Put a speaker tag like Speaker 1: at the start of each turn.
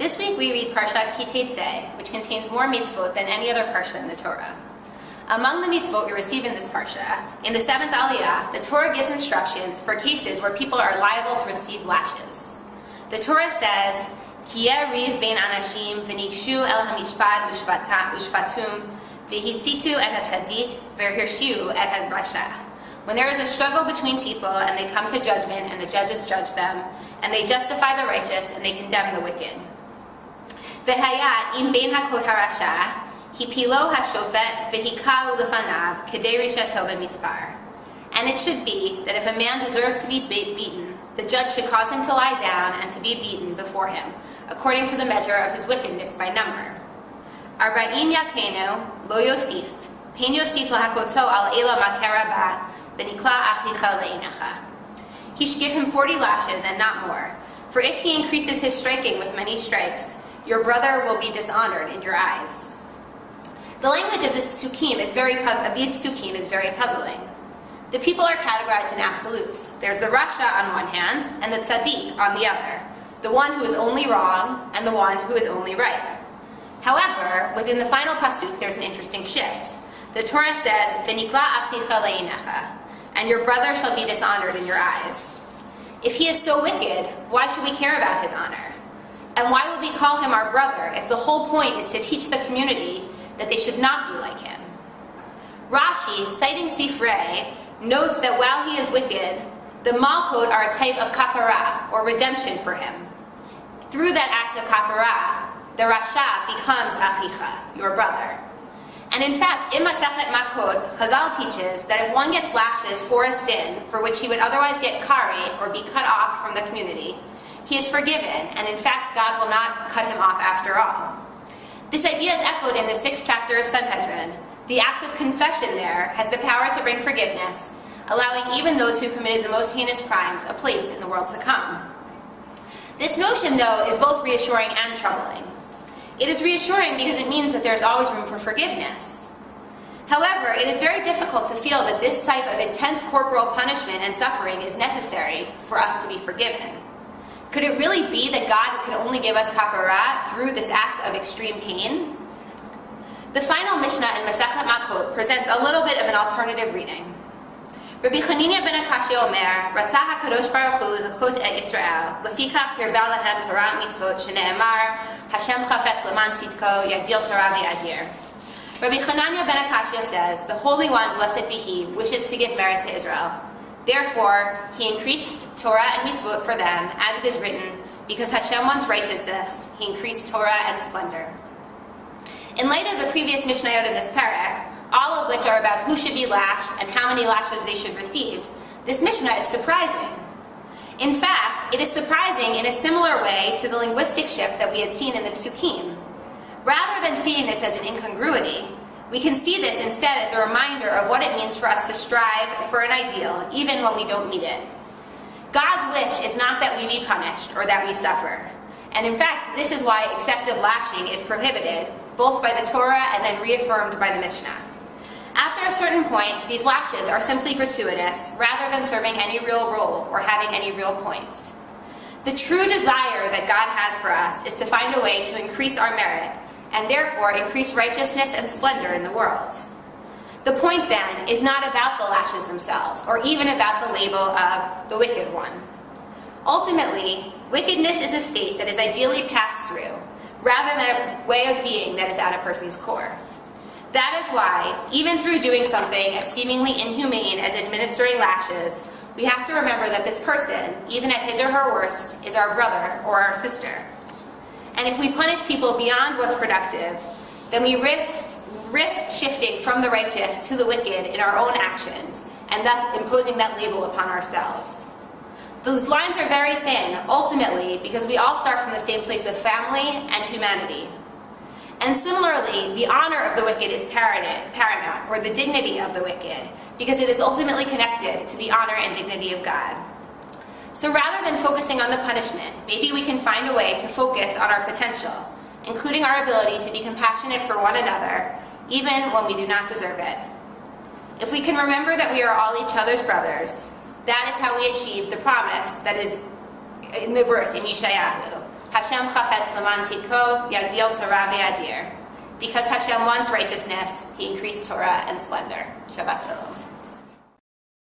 Speaker 1: This week we read Parashat Ki Teitzei, which contains more mitzvot than any other parsha in the Torah. Among the mitzvot we receive in this parsha, in the 7th Aliyah, the Torah gives instructions for cases where people are liable to receive lashes. The Torah says, Ki yeh riv bein anashim v'nigshu el hamishpat ushvatum v'hitzitu et hatzadik v'hirshiu et hadrasha. When there is a struggle between people and they come to judgment and the judges judge them, and they justify the righteous and they condemn the wicked. V'haya im bein hakot harasha hipilo hashofet v'hikau lefanav kedei rishato b'mispar. And it should be that if a man deserves to be beaten, the judge should cause him to lie down and to be beaten before him, according to the measure of his wickedness by number. Arba'im yakenu lo yosif, pen yosif lahakoto al ela makaraba v'nikla achicha le'inecha. He should give him 40 lashes and not more, for if he increases his striking with many strikes, your brother will be dishonored in your eyes. The language of these psukim is very puzzling. The people are categorized in absolutes. There's the Rasha on one hand and the Tzaddik on the other, the one who is only wrong and the one who is only right. However, within the final pasuk, there's an interesting shift. The Torah says, "V'nikla achicha le'inecha," and your brother shall be dishonored in your eyes. If he is so wicked, why should we care about his honor? And why would we call him our brother if the whole point is to teach the community that they should not be like him? Rashi, citing Sifrei, notes that while he is wicked, the Malkot are a type of kapara, or redemption for him. Through that act of kapara, the Rasha becomes Achicha, your brother. And in fact, in Masechet Makot, Chazal teaches that if one gets lashes for a sin for which he would otherwise get kari, or be cut off from the community, he is forgiven, and in fact, God will not cut him off after all. This idea is echoed in the 6th chapter of Sanhedrin. The act of confession there has the power to bring forgiveness, allowing even those who committed the most heinous crimes a place in the world to come. This notion, though, is both reassuring and troubling. It is reassuring because it means that there is always room for forgiveness. However, it is very difficult to feel that this type of intense corporal punishment and suffering is necessary for us to be forgiven. Could it really be that God can only give us kapara through this act of extreme pain? The final Mishnah in Masechet Makot presents a little bit of an alternative reading. Rabbi Chanina ben Akashi Omer, Ratzah HaKadosh Baruch Hu l'zachot et Yisrael, lefikach hirbel lahem Torah mitzvot shene'emar, Hashem chafetz leman tzidko, yadil Torah v'yadir. Rabbi Chananya ben Akashia says, the Holy One, blessed be He, wishes to give merit to Israel. Therefore, He increased Torah and mitzvot for them, as it is written, because Hashem wants righteousness, He increased Torah and splendor. In light of the previous Mishnayot in this parak, all of which are about who should be lashed and how many lashes they should receive, this Mishnah is surprising. In fact, it is surprising in a similar way to the linguistic shift that we had seen in the Psukim. Rather than seeing this as an incongruity, we can see this instead as a reminder of what it means for us to strive for an ideal, even when we don't meet it. God's wish is not that we be punished or that we suffer. And in fact, this is why excessive lashing is prohibited, both by the Torah and then reaffirmed by the Mishnah. After a certain point, these lashes are simply gratuitous, rather than serving any real role or having any real points. The true desire that God has for us is to find a way to increase our merit, and therefore increase righteousness and splendor in the world. The point then is not about the lashes themselves, or even about the label of the wicked one. Ultimately, wickedness is a state that is ideally passed through, rather than a way of being that is at a person's core. That is why, even through doing something as seemingly inhumane as administering lashes, we have to remember that this person, even at his or her worst, is our brother or our sister. And if we punish people beyond what's productive, then we risk shifting from the righteous to the wicked in our own actions, and thus imposing that label upon ourselves. Those lines are very thin, ultimately, because we all start from the same place of family and humanity. And similarly, the honor of the wicked is paramount, or the dignity of the wicked, because it is ultimately connected to the honor and dignity of God. So rather than focusing on the punishment, maybe we can find a way to focus on our potential, including our ability to be compassionate for one another, even when we do not deserve it. If we can remember that we are all each other's brothers, that is how we achieve the promise that is in the verse in Yeshayahu. Hashem chafetz leman tzidko yagdil Torah ve'adir. Because Hashem wants righteousness, He increased Torah and splendor. Shabbat Shalom.